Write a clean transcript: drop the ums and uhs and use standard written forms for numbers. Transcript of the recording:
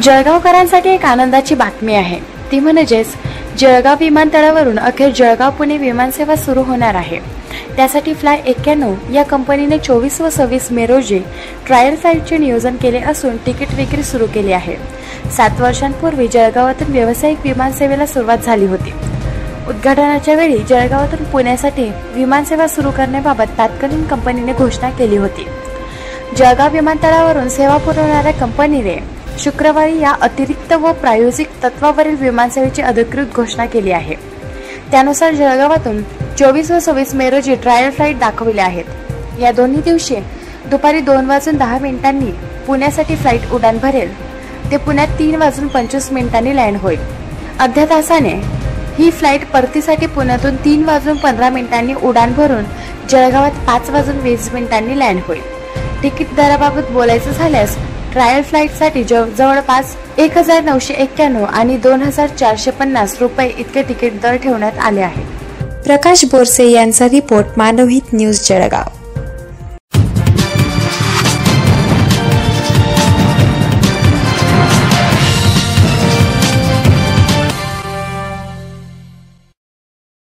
जळगावकरांसाठी एक आनंदाची बातमी आहे, ती म्हणजेच जळगाव विमानतळावरून अखेर जळगाव पुणे विमानसेवा सुरू होणार आहे। त्यासाठी फ्लाय 91 या कंपनीने 24 व 26 मे रोजी ट्रायल फ्लाईटचे नियोजन केले असून तिकीट विक्री सुरू केली आहे। 7 वर्षांपूर्वी जळगावातून व्यावसायिक विमानसेवेला सुरुवात झाली होती। उद्घाटनाच्या वेळी जळगावातून पुण्यासाठी विमानसेवा सुरू करण्याबाबत तत्कालीन कंपनीने घोषणा केली होती। जळगाव विमानतळावरून सेवा पुरवणाऱ्या कंपनीने शुक्रवारी या अतिरिक्त व प्रायोजिक तत्वावरील विमानसेवेची अधिकृत घोषणा केली आहे। त्यानुसार जळगावातून 24 व 26 मे रोजी ट्रायल फ्लाईट दाखवल्या आहेत। या दोन्ही दिवशी दुपारी 2:10 पुण्यासाठी फ्लाईट उड्डाण भरेल, ते पुण्यात 3:25 लँड होईल। अर्ध्या तासाने ही फ्लाईट परतीसाठी पुण्यातून 3:15 उड्डाण भरून जळगावात 5:20 लँड होईल। तिकीट दराबाबत बोलायचं झाल्यास ट्रायल फ्लाईटसाठी जवळपास 1991 आणि 2450 रुपये इतके तिकीट दर ठेवण्यात आले आहे। प्रकाश बोरसे यांचा रिपोर्ट, मानवहित न्यूज, जळगाव।